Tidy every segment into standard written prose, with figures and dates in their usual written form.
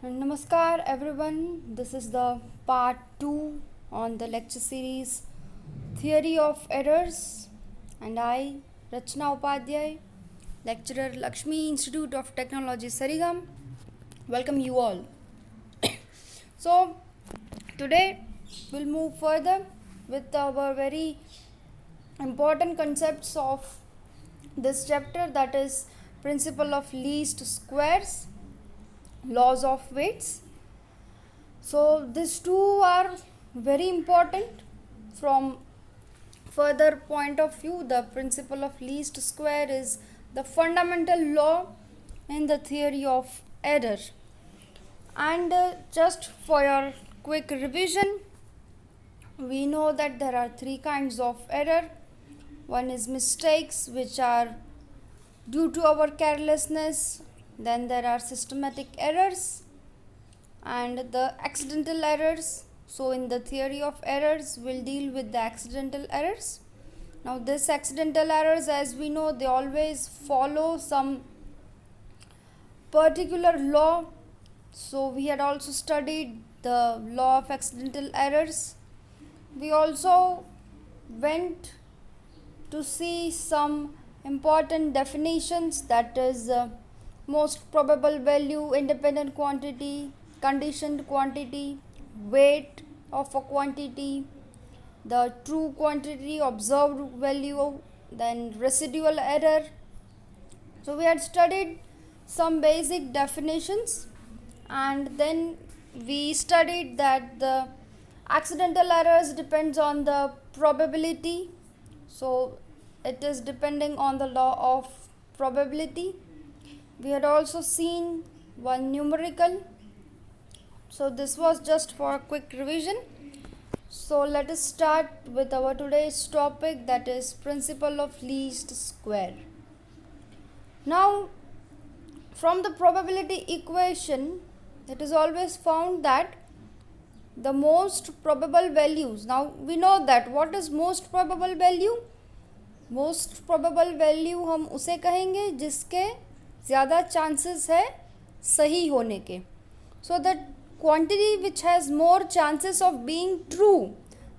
Namaskar everyone. This is the part 2 on the lecture series Theory of Errors, and I, Rachna Upadhyay, lecturer, Lakshmi Institute of Technology, Sarigam, welcome you all. So, today we'll move further with our very important concepts of this chapter, that is principle of least squares, laws of weights. So these two are very important from further point of view. The principle of least square is the fundamental law in the theory of error. And just for your quick revision, we know that there are three kinds of error. One is mistakes, which are due to our carelessness. Then there are systematic errors and the accidental errors. So in the theory of errors, we'll deal with the accidental errors. Now this accidental errors, as we know, they always follow some particular law. So we had also studied the law of accidental errors. We also went to see some important definitions, that is most probable value, independent quantity, conditioned quantity, weight of a quantity, the true quantity, observed value, then residual error. So we had studied some basic definitions, and then we studied that the accidental errors depends on the probability. So it is depending on the law of probability. We had also seen one numerical. So this was just for a quick revision. So let us start with our today's topic, that is principle of least square. Now from the probability equation, it is always found that the most probable values. Now we know that what is most probable value. Most probable value हम उसे कहेंगे जिसके ज़्यादा chances है सही होने के. So that quantity which has more chances of being true,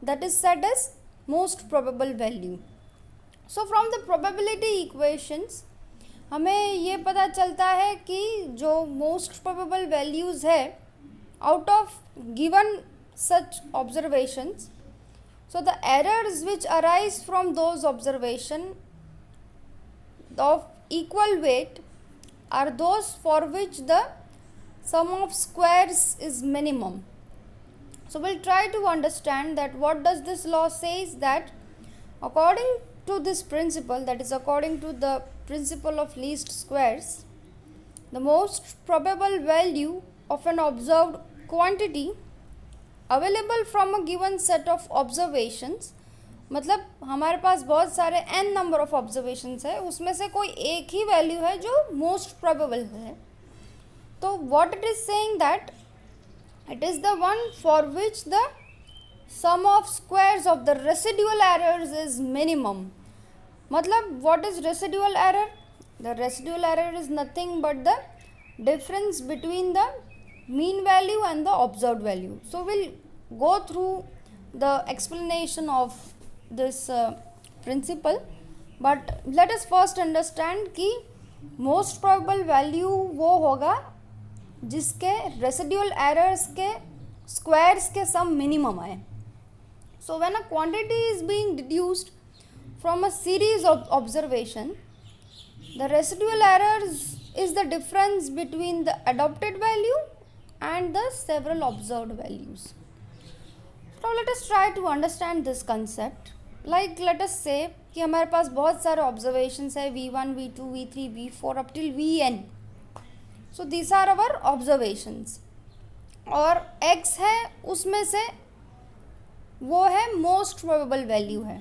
that is said as most probable value. So from the probability equations हमें ये पता चलता है कि जो मोस्ट प्रोबेबल वैल्यूज़ है out of given such observations, so the errors which arise from those observation of equal weight are those for which the sum of squares is minimum. So we'll try to understand that what does this law says, that according to this principle, that is according to the principle of least squares, the most probable value of an observed quantity available from a given set of observations, मतलब हमारे पास बहुत सारे n number of observations है, उसमें से कोई एक ही value है जो मोस्ट प्रोबेबल है. तो what it is saying, that it is the one for which the sum of squares of the residual errors is minimum. मतलब what is residual error? The residual error is nothing but the difference between the mean value and the observed value. So we'll go through the explanation of this principle, but let us first understand कि most probable value वो होगा जिसके residual errors के squares के sum minimum आए. So when a quantity is being deduced from a series of observation, the residual errors is the difference between the adopted value and the several observed values. Now let us try to understand this concept. Like let us say कि हमारे पास बहुत सारे observations है, V1, V2, V3, V4 up till Vn. So these are our observations. और x है उसमें से वो है most probable value है.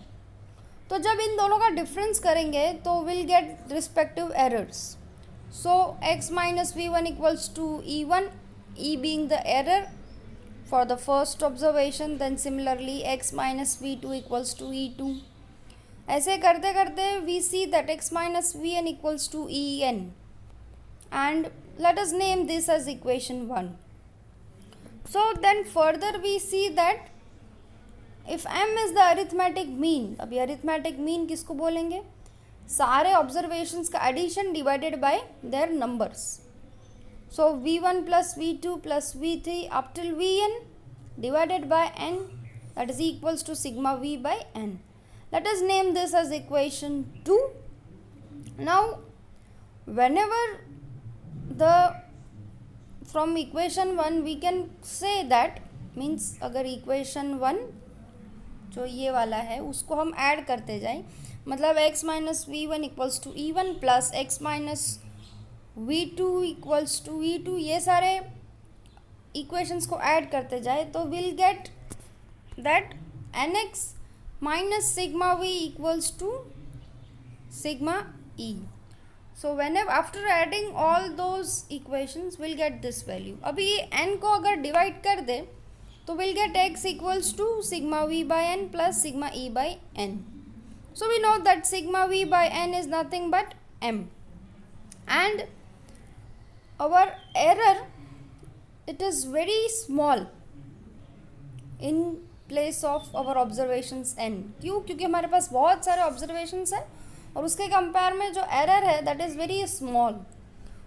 तो जब इन दोनों का डिफरेंस करेंगे तो will gate respective errors. So x minus V1 equals to E1, E being the error for the first observation, then similarly x minus V2 equals to E2. ऐसे करते करते we see that x minus Vn equals to En, and let us name this as equation 1. So then further we see that if m is the arithmetic mean, अभी arithmetic mean किसको बोलेंगे, सारे observations का addition divided by their numbers. So v1 plus v2 plus v3 up till vn divided by n, that is equals to sigma v by n. Let us name this as equation 2. Now whenever the from equation 1 we can say that, means अगर equation 1 जो ये वाला है उसको हम add करते जाएं, मतलब x minus v one equals to e one plus x minus v two equals to e two, ये सारे इक्वेशंस को ऐड करते जाए तो will get that n x minus sigma v equals to sigma e. So when after adding all those equations will get this value. अभी ये n को अगर डिवाइड कर दे तो will get x equals to sigma v by n plus sigma e by n. So we know that sigma v by n is nothing but m, and our error, it is very small in place of our observations n. क्यों? क्योंकि हमारे पास बहुत सारे observations हैं और उसके compare में जो error है that is very small,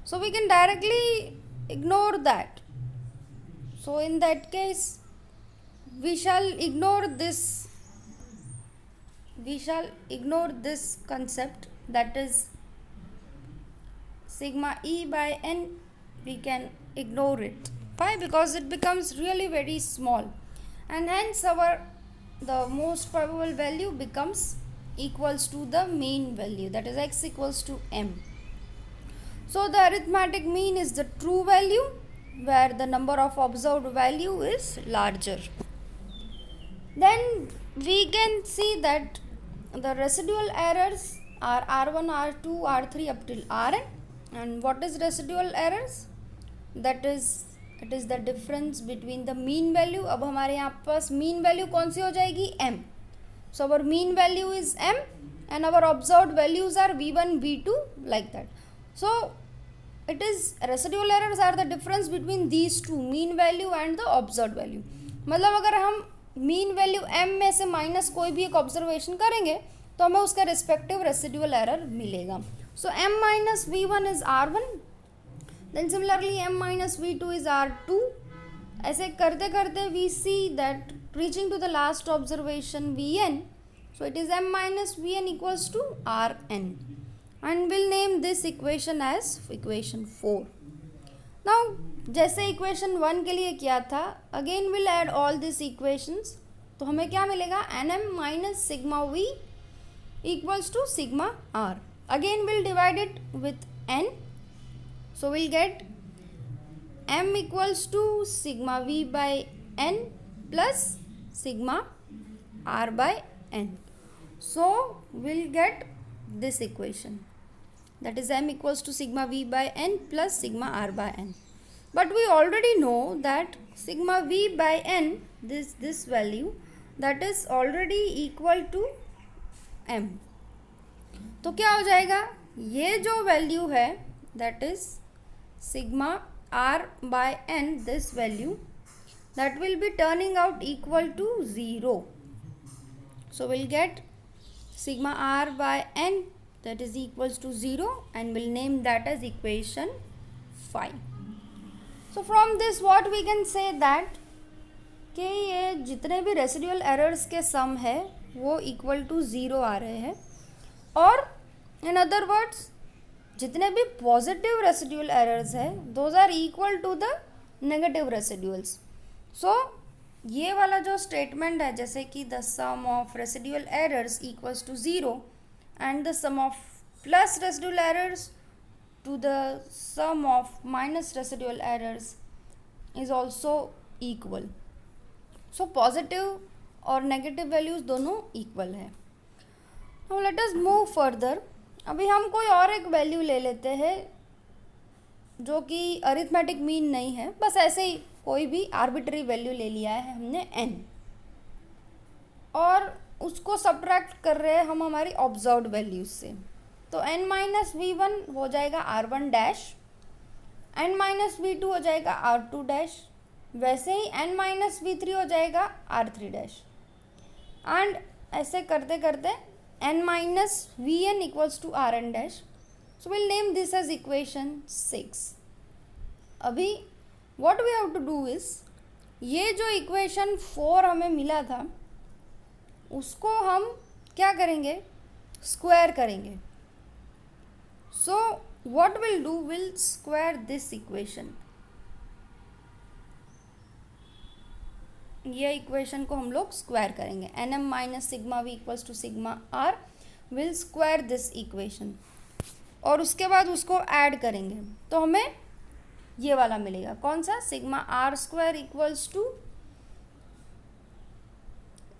so we can directly ignore that. So in that case we shall ignore this concept, that is sigma e by n, we can ignore it. Why? Because it becomes really very small, and hence the most probable value becomes equals to the mean value, that is x equals to m. So the arithmetic mean is the true value where the number of observed value is larger. Then we can see that the residual errors are r1, r2, r3 up till rn. And what is residual errors? That is, it is the difference between the mean value. अब हमारे यहाँ पास mean value कौन सी हो जाएगी? m. So our mean value is m and our observed values are v1, v2, like that. So it is, residual errors are the difference between these two, mean value and the observed value. मतलब अगर हम mean value m में से minus कोई भी एक observation करेंगे तो हमें उसका रिस्पेक्टिव रेसिडुअल एरर मिलेगा. So m minus v one is r1, then similarly m minus v two is r2. ऐसे करते करते we see that reaching to the last observation vn, so it is m minus v n equals to rn, and will name this equation as equation 4. Now जैसे equation 1 के लिए किया था, again will add all this equations, तो हमें क्या मिलेगा? N m minus sigma v equals to sigma r. Again will divide it with n, so will get m equals to sigma v by n plus sigma r by n. So will get this equation, that is m equals to sigma v by n plus sigma r by n. But we already know that sigma v by n, this value, that is already equal to m. तो क्या हो जाएगा? ये जो value है that is sigma r by n, this value, that will be turning out equal to 0. So we'll get sigma r by n, that is equals to 0, and we'll name that as equation 5. So from this what we can say that कि ये जितने भी residual errors के सम है वो equal to 0 आ रहे हैं, और इन अदर वर्ड्स जितने भी पॉजिटिव रेसिडुअल एरर्स है those are equal to the negative residuals. So ये वाला जो स्टेटमेंट है, जैसे कि the sum of residual errors equals to 0 and the sum of plus residual errors to the sum of minus residual errors is also equal. So positive और negative values दोनों equal है. Now let us move further. अभी हम कोई और एक value ले लेते हैं जो कि अरिथमेटिक मीन नहीं है, बस ऐसे ही कोई भी आर्बिट्री वैल्यू ले लिया है हमने n, और उसको सब्ट्रैक्ट कर रहे हैं हम हमारी ऑब्जर्व्ड वैल्यूज से. तो n माइनस वी वन हो जाएगा r1 dash, n minus v two हो जाएगा r2 डैश, वैसे ही n माइनस वी थ्री हो जाएगा आर थ्री डैश, एंड ऐसे करते करते n minus v n equals to r n dash. So will name this as equation 6. अभी what we have to do is, ये जो इक्वेशन 4 हमें मिला था उसको हम क्या करेंगे, स्क्वायर करेंगे. So what will do, will square this equation. ये इक्वेशन को हम लोग स्क्वायर करेंगे. N m minus sigma v equals to sigma r, will square this equation. और उसके बाद उसको ऐड करेंगे तो हमें ये वाला मिलेगा. कौन सा, sigma r square equals to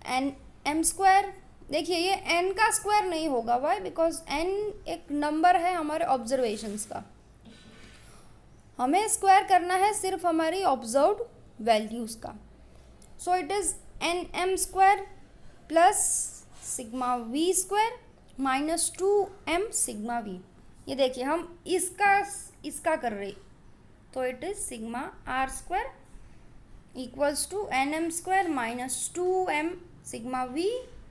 n m square. देखिए ये n का स्क्वायर नहीं होगा, वाई, बिकॉज n एक नंबर है हमारे ऑब्जर्वेशंस का. हमें स्क्वायर करना है सिर्फ हमारी ऑब्जर्व्ड वैल्यूज़ का. So it is n m square plus sigma v square minus 2m sigma v. ये देखिए हम इसका कर रहे, तो it is sigma r square equals to n m square minus 2m sigma v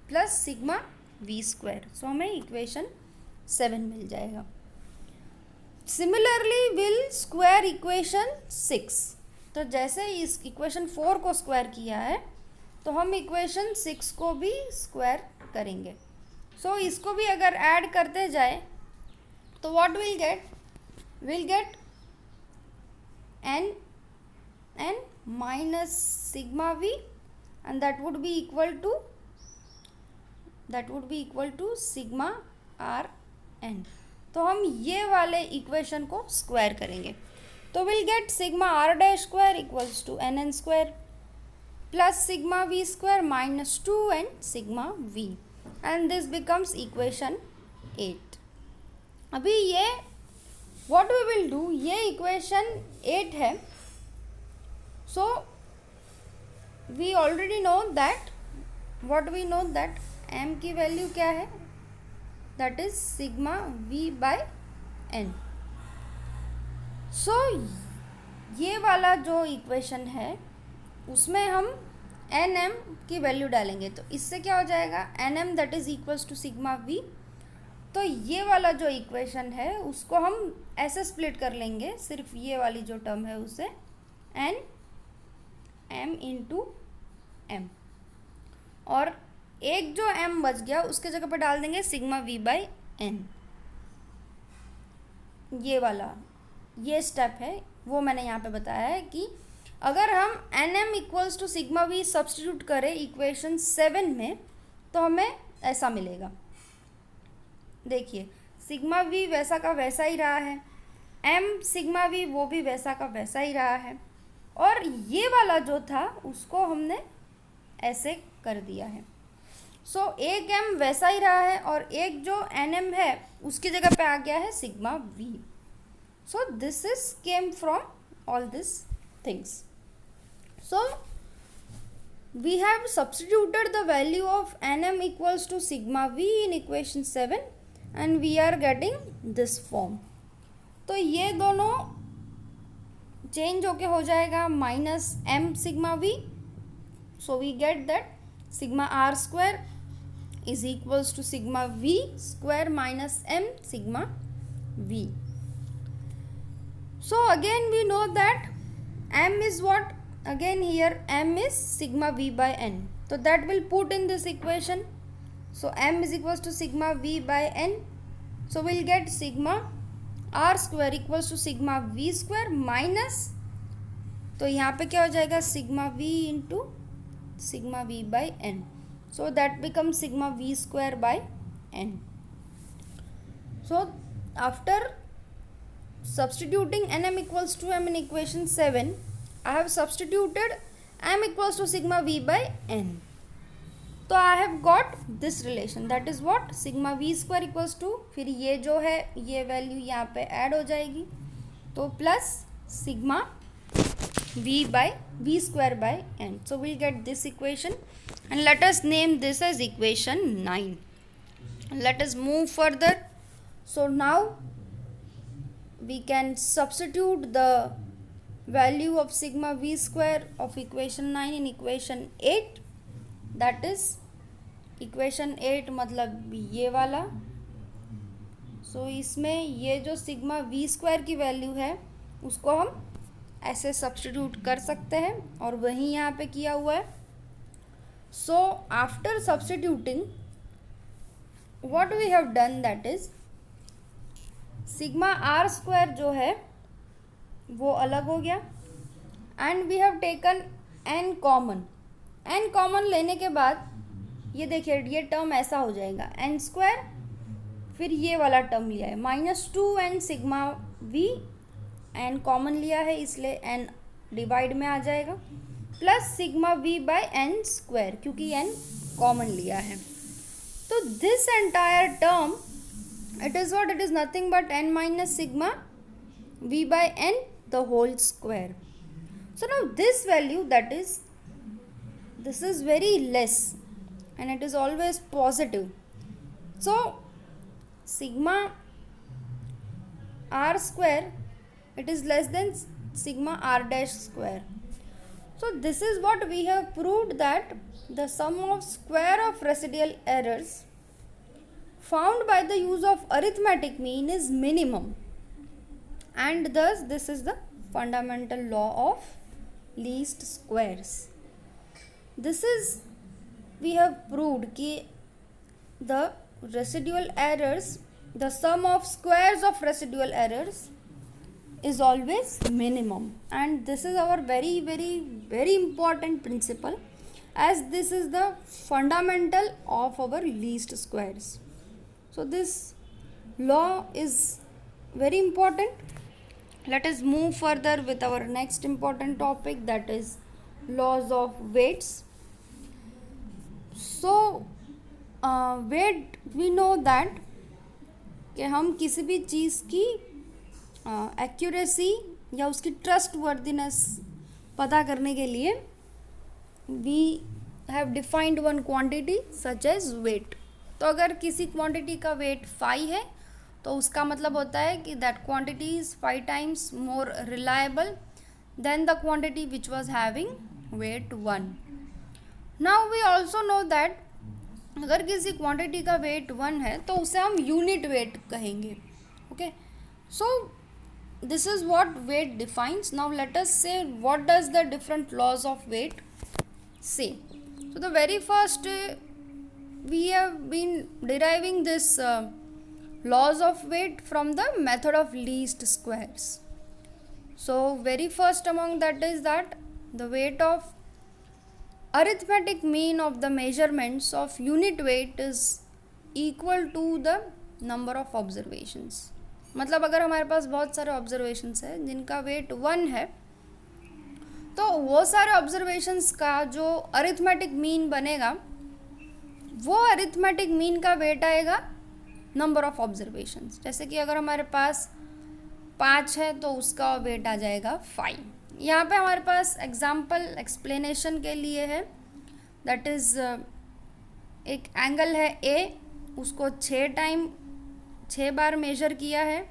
plus sigma v square. So हमें equation 7 मिल जाएगा. Similarly we'll square equation 6. तो जैसे इस इक्वेशन 4 को स्क्वायर किया है तो हम इक्वेशन 6 को भी स्क्वायर करेंगे. सो इसको भी अगर ऐड करते जाए तो what will get, will get n minus sigma v, and that would be equal to sigma r n. तो हम ये वाले इक्वेशन को स्क्वायर करेंगे तो will get sigma r dash square equals to n n square plus sigma v square minus 2n sigma v, and this becomes equation 8. अभी ये what we will do, ये इक्वेशन 8 है. So we already know that, what we know that m की value क्या है, that is sigma v by n. So ये वाला जो इक्वेशन है उसमें हम एन एम की वैल्यू डालेंगे तो इससे क्या हो जाएगा, n m that is equals to sigma v. तो ये वाला जो इक्वेशन है उसको हम ऐसे स्प्लिट कर लेंगे, सिर्फ ये वाली जो टर्म है उसे एन m इंटू एम, और एक जो m बच गया उसके जगह पर डाल देंगे सिग्मा v बाई n. ये वाला ये स्टेप है वो मैंने यहाँ पे बताया है कि अगर हम n m equals to sigma v substitute करें इक्वेशन 7 में तो हमें ऐसा मिलेगा. देखिए सिग्मा वी वैसा का वैसा ही रहा है, m सिग्मा वी वो भी वैसा का वैसा ही रहा है, और ये वाला जो था उसको हमने ऐसे कर दिया है. सो एक m वैसा ही रहा है और एक जो nm है उसकी जगह पे आ गया है sigma v. So this is came from all this things. So we have substituted the value of nm equals to sigma v in equation 7 and we are getting this form. तो ये दोनों change होके हो जाएगा minus m sigma v. So we get that sigma r square is equals to sigma v square minus m sigma v. So again we know that m is what, again here m is sigma v by n, so that will put in this equation. So m is equals to sigma v by n, so we'll get sigma r square equals to sigma v square minus, तो यहाँ पे क्या हो जाएगा sigma v into sigma v by n, so that becomes sigma v square by n. So after substituting nm equals to m in equation 7, I have substituted m equals to sigma v by n. तो I have got this relation, that is what, sigma v square equals to, फिर ये जो है ये value यहाँ पे add हो जाएगी तो plus sigma v by v square by n. So we'll get this equation and let us name this as equation 9. Let us move further. So now we can substitute the value of sigma v square of equation 9 in equation 8, that is equation 8 मतलब ये वाला. सो इसमें ये जो sigma v square की value है उसको हम ऐसे सब्स्टिट्यूट कर सकते हैं और वही यहाँ पे किया हुआ है. So after substituting what we have done, that is sigma r square जो है वो अलग हो गया and we have taken n common. n common लेने के बाद ये देखिए ये टर्म ऐसा हो जाएगा n स्क्वायर, फिर ये वाला टर्म लिया है -2n sigma v, n common लिया है इसलिए n डिवाइड में आ जाएगा, plus sigma v by n square क्योंकि n कॉमन लिया है. तो this entire term it is what? It is nothing but n minus sigma v by n the whole square. So now this value, that is, this is very less and it is always positive. So sigma r square, it is less than sigma r dash square. So this is what we have proved, that the sum of square of residual errors found by the use of arithmetic mean is minimum, and thus this is the fundamental law of least squares. This is, we have proved कि the residual errors, the sum of squares of residual errors is always minimum, and this is our very very very important principle, as this is the fundamental of our least squares. So this law is very important. Let us move further with our next important topic, that is laws of weights. So weight, we know that कि हम किसी भी चीज़ की accuracy या उसकी trust worthiness पता करने के लिए we have defined one quantity such as weight. तो अगर किसी क्वांटिटी का वेट 5 है तो उसका मतलब होता है कि that quantity is 5 times more reliable than the quantity which was having weight 1. Now we also know that अगर किसी क्वांटिटी का वेट 1 है तो उसे हम यूनिट वेट कहेंगे. Okay, so this is what weight defines. Now let us say what does the different laws of weight say. So the very first, we have been deriving this laws of weight from the method of least squares. So very first among that is that the weight of arithmetic mean of the measurements of unit weight is equal to the number of observations. मतलब अगर हमारे पास बहुत सारे observations है जिनका weight 1 है तो वो सारे observations का जो arithmetic mean बनेगा वो अरिथमेटिक मीन का वेट आएगा नंबर ऑफ ऑब्जर्वेशंस. जैसे कि अगर हमारे पास 5 है तो उसका वेट आ जाएगा 5. यहाँ पे हमारे पास एग्जाम्पल एक्सप्लेनेशन के लिए है, दैट इज़ एक एंगल है ए, उसको 6 बार मेजर किया है,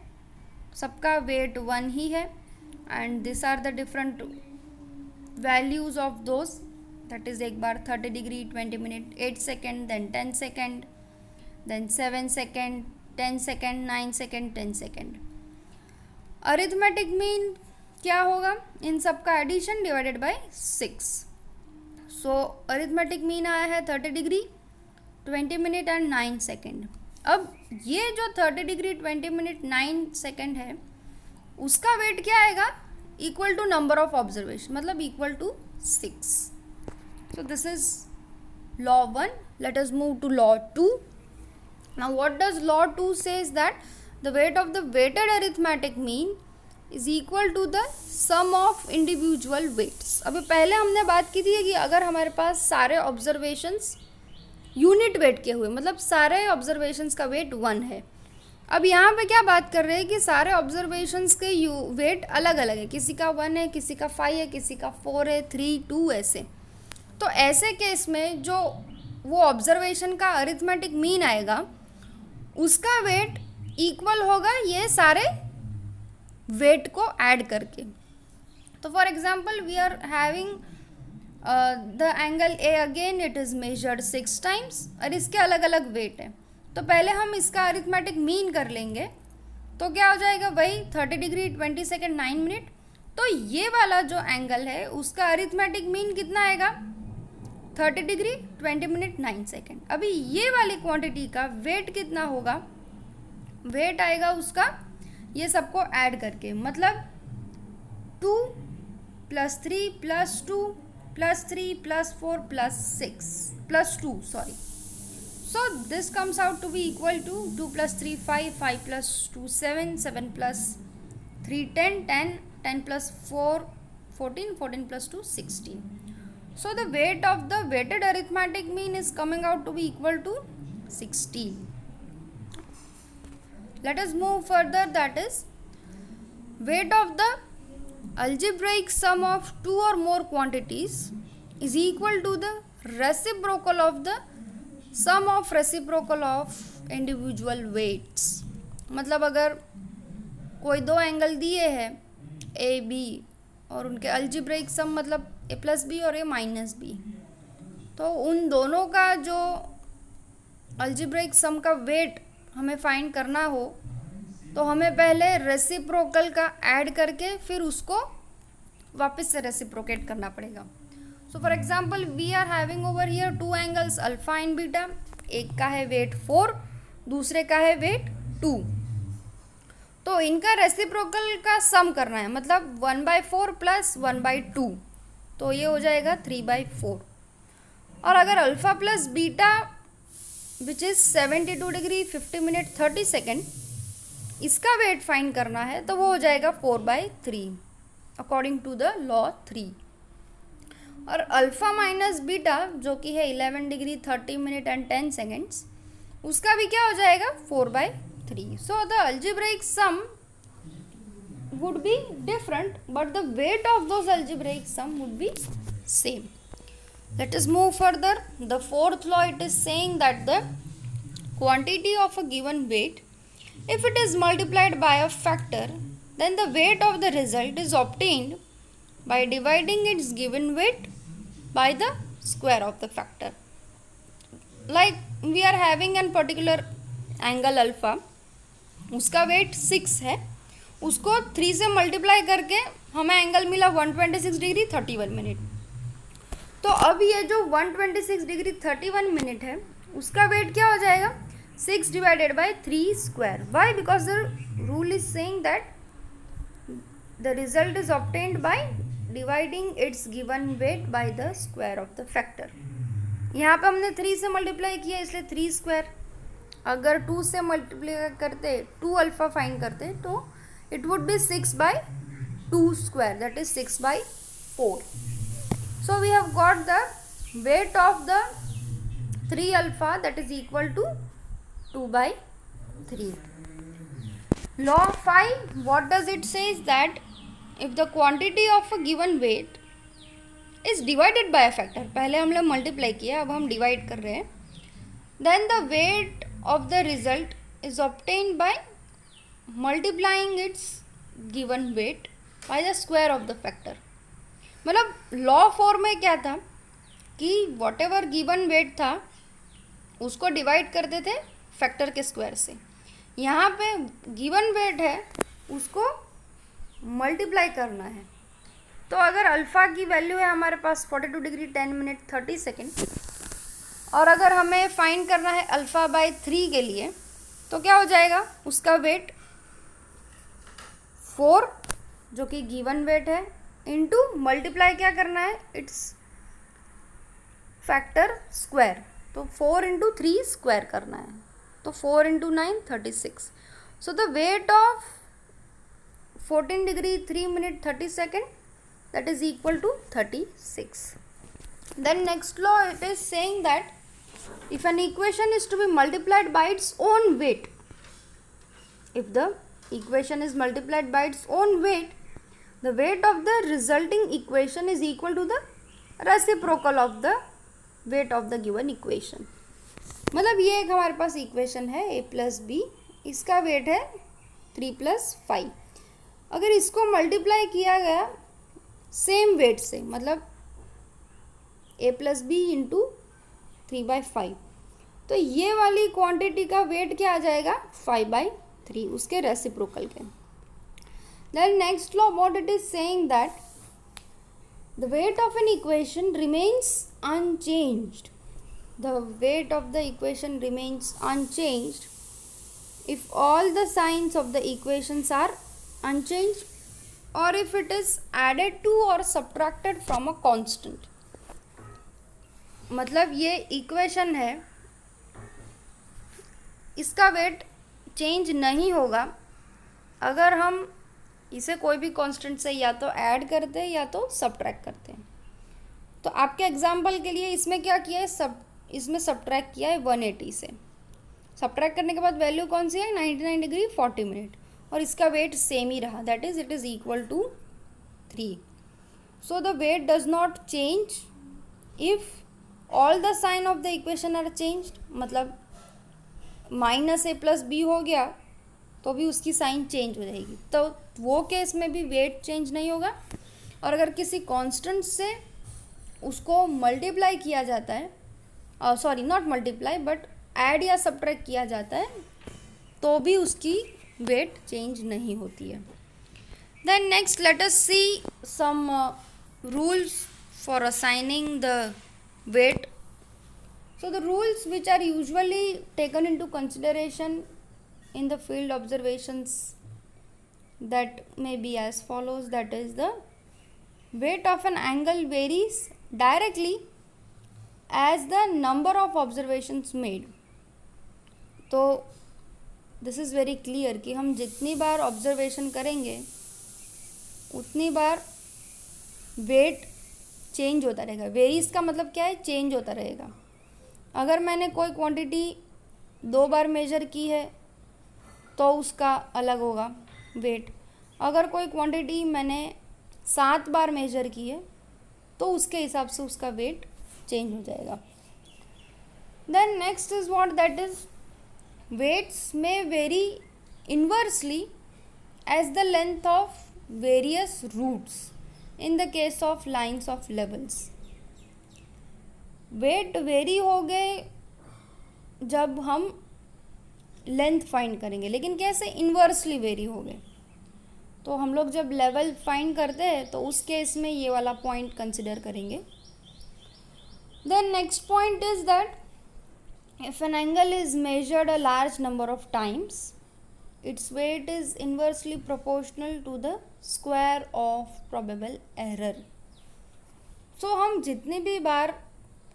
सबका वेट 1 ही है and this are the different values of those. That is एक बार 30 degree 20 minute 8 second, then 10 second, then 7 second, 10 second, 9 second, 10 second. Arithmetic mean क्या होगा? इन सब का addition divided by 6. So arithmetic mean आया है 30 डिग्री 20 मिनट एंड 9 सेकेंड. अब ये जो 30 डिग्री 20 मिनट 9 सेकेंड है उसका वेट क्या आएगा? Equal to number of observation, मतलब equal to 6. So this is law 1. Let us move to law 2. Now what does law 2 says? That the weight of the weighted arithmetic mean is equal to the sum of individual weights. अभी पहले हमने बात की थी कि अगर हमारे पास सारे observations यूनिट वेट के हुए, मतलब सारे observations का वेट 1 है. अब यहाँ पे क्या बात कर रहे हैं कि सारे observations के वेट अलग अलग है, किसी का 1 है, किसी का 5 है, किसी का 4 है, 3, 2 ऐसे. तो ऐसे केस में जो वो ऑब्जर्वेशन का अरिथमेटिक मीन आएगा उसका वेट इक्वल होगा ये सारे वेट को ऐड करके. तो for example we are having the angle A, again it is measured 6 times और इसके अलग अलग वेट है। तो पहले हम इसका अरिथमेटिक मीन कर लेंगे, तो क्या हो जाएगा, वही 30 डिग्री 20 सेकेंड 9 मिनट। तो ये वाला जो एंगल है उसका अरिथमेटिक मीन कितना आएगा, 30 डिग्री 20 मिनट 9 सेकेंड। अभी ये वाली क्वांटिटी का वेट कितना होगा, वेट आएगा उसका ये सबको ऐड करके, मतलब 2 + 3 + 2 + 3 + 4 + 6 + 2 sorry. So this comes out to be equal to 2 + 3 5, 5 + 2 7, 7 + 3 10, 10, 10 + 4 14, 14 + 2 16. So the weight of the weighted arithmetic mean is coming out to be equal to 16. Let us move further, that is weight of the algebraic sum of two or more quantities is equal to the reciprocal of the sum of reciprocal of individual weights. मतलब अगर कोई दो angle दिए हैं A B और उनके algebraic sum मतलब a + b और a - b, तो उन दोनों का जो अल्जेब्रिक सम का वेट हमें फाइंड करना हो तो हमें पहले रेसिप्रोकल का ऐड करके फिर उसको वापस से रेसिप्रोकेट करना पड़ेगा। So for example we are having over here 2 angles alpha and beta, एक का है वेट 4, दूसरे का है वेट 2। तो इनका रेसिप्रोकल का सम करना है, मतलब 1/4 + 1/2, तो ये हो जाएगा 3/4। और अगर alpha plus beta which is 72 degree 50 minute 30 second, इसका वेट फाइंड करना है तो वो हो जाएगा 4/3 अकॉर्डिंग टू द लॉ 3। और अल्फा माइनस बीटा जो कि है 11 डिग्री 30 मिनट एंड 10 सेकेंड्स, उसका भी क्या हो जाएगा 4/3। So the algebraic sum would be different but the weight of those algebraic sum would be same. Let us move further. The fourth law, it is saying that the quantity of a given weight, if it is multiplied by a factor, then the weight of the result is obtained by dividing its given weight by the square of the factor. Like we are having a particular angle alpha, उसका wait 6 है, उसको 3 से multiply करके हमें angle मिला 126 degree 31 minute. तो अब ये जो 126 डिग्री 31 मिनट है उसका वेट क्या हो जाएगा, 6 / 3 square. Why? Because the rule is saying that the result is obtained by dividing its given weight by the square of the factor. यहाँ पे हमने 3 से मल्टीप्लाई किया इसलिए 3 स्क्वायर। अगर 2 से मल्टीप्लाई करते 2 अल्फा फाइंड करते तो it would be 6/2 square, that is 6/4. So we have got the weight of the 3 alpha, that is equal to 2/3. Law 5, what does it say is that if the quantity of a given weight is divided by a factor, पहले हम लोग multiply किया अब हम divide कर रहे हैं, then the weight of the result is obtained by multiplying it's given weight by the square of the factor. मतलब लॉ 4 में क्या था कि वॉट एवर गिवन वेट था उसको डिवाइड करते थे फैक्टर के स्क्वायर से। यहाँ पे गिवन वेट है उसको मल्टीप्लाई करना है। तो अगर अल्फ़ा की वैल्यू है हमारे पास 42 डिग्री 10 मिनट 30 सेकेंड, और अगर हमें फाइंड करना है अल्फ़ा/3 के लिए तो क्या हो जाएगा, उसका वेट 4 जो कि गिवन वेट है इनटू मल्टीप्लाई क्या करना है इट्स फैक्टर स्क्वायर, तो 4 × 3 स्क्वायर करना है, तो 4 × 9 36। सो the weight of 14 degree 3 minute 30 second that is equal to 36. Then next law, it is saying that if an equation is to be multiplied by its own weight, if the equation is multiplied by its own weight, the weight of the resulting equation is equal to the reciprocal of the weight of the given equation. मतलब ये एक हमारे पास equation है a + b, इसका wait है 3 + 5। अगर इसको multiply किया गया सेम वेट से, मतलब a+b इंटू 3/5। तो ये वाली क्वांटिटी का वेट क्या आ जाएगा, 5/3, उसके रेसिप्रोकल के। Then next law what it is saying that the weight of an equation remains unchanged. The weight of the equation remains unchanged if all the signs of the equations are unchanged or if it is added to or subtracted from a constant. मतलब ये equation है, इसका wait change नहीं होगा अगर हम इसे कोई भी कांस्टेंट से या तो ऐड करते हैं या तो सब्ट्रैक्ट करते हैं। तो आपके एग्जांपल के लिए इसमें क्या किया है, इसमें सब्ट्रैक्ट किया है 180 से। सब्ट्रैक्ट करने के बाद वैल्यू कौन सी है, 99 डिग्री 40 मिनट, और इसका वेट सेम ही रहा, that is it is equal to 3। So the weight does not change if all the sign of the equation are changed. मतलब -a+b हो गया तो भी उसकी साइन चेंज हो जाएगी, तो वो केस में भी वेट चेंज नहीं होगा। और अगर किसी कांस्टेंट से उसको मल्टीप्लाई किया जाता है, sorry not multiply but add या सब्ट्रैक्ट किया जाता है, तो भी उसकी वेट चेंज नहीं होती है। Then next let us see some rules for assigning the weight. So the rules which are usually taken into consideration in the field observations that may be as follows, that is the weight of an angle varies directly as the number of observations made. तो this is very clear कि हम जितनी बार observation करेंगे उतनी बार wait change होता रहेगा। Varies का मतलब क्या है, चेंज होता रहेगा। अगर मैंने कोई क्वांटिटी 2 बार मेजर की है तो उसका अलग होगा वेट। अगर कोई क्वांटिटी मैंने 7 बार मेजर की है तो उसके हिसाब से उसका वेट चेंज हो जाएगा। Then next is what, that is weights may vary inversely as the length of various routes in the case of lines of levels. Weight vary हो गए जब हम लेंथ फाइंड करेंगे, लेकिन कैसे, इन्वर्सली वेरी हो गए। तो हम लोग जब लेवल फाइंड करते हैं तो उस केस में ये वाला पॉइंट कंसिडर करेंगे। Then next point is that if an angle is measured a large number of times its weight is inversely proportional to the square of probable error. So हम जितनी भी बार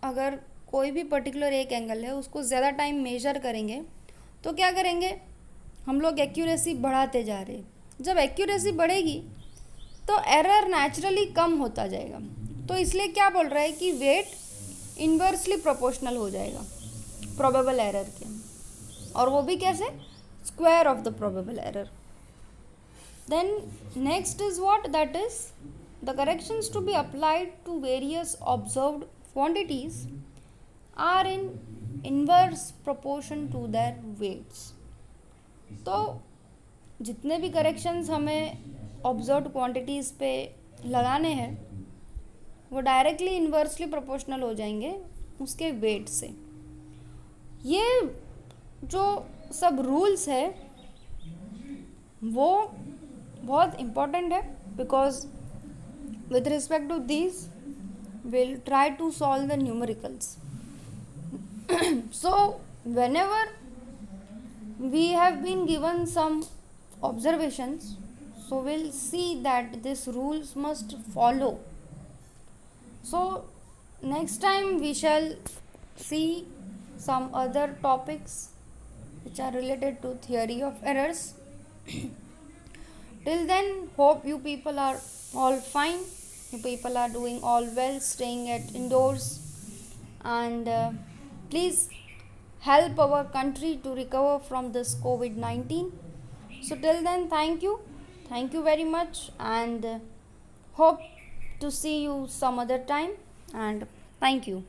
अगर कोई भी पर्टिकुलर एक एंगल है उसको ज़्यादा टाइम मेजर करेंगे तो क्या करेंगे, हम लोग एक्यूरेसी बढ़ाते जा रहे हैं। जब एक्यूरेसी बढ़ेगी तो एरर नेचुरली कम होता जाएगा। तो इसलिए क्या बोल रहा है कि वेट इन्वर्सली प्रोपोर्शनल हो जाएगा प्रोबेबल एरर के, और वो भी कैसे, square of the probable error. Then next is what, that is the corrections to be applied to various observed quantities are in inverse proportion to their weights। तो जितने भी करेक्शंस हमें ऑब्जर्व्ड क्वांटिटीज़ पे लगाने हैं वो डायरेक्टली इन्वर्सली प्रोपोर्शनल हो जाएंगे उसके वेट से। ये जो सब रूल्स है वो बहुत इम्पोर्टेंट है, because with respect to this we'll try to solve the numericals. So whenever we have been given some observations, so we'll see that these rules must follow. So next time we shall see some other topics which are related to theory of errors. Till then, hope you people are all fine. You people are doing all well, staying at indoors, and please help our country to recover from this COVID-19. So till then, thank you very much, and hope to see you some other time, and thank you.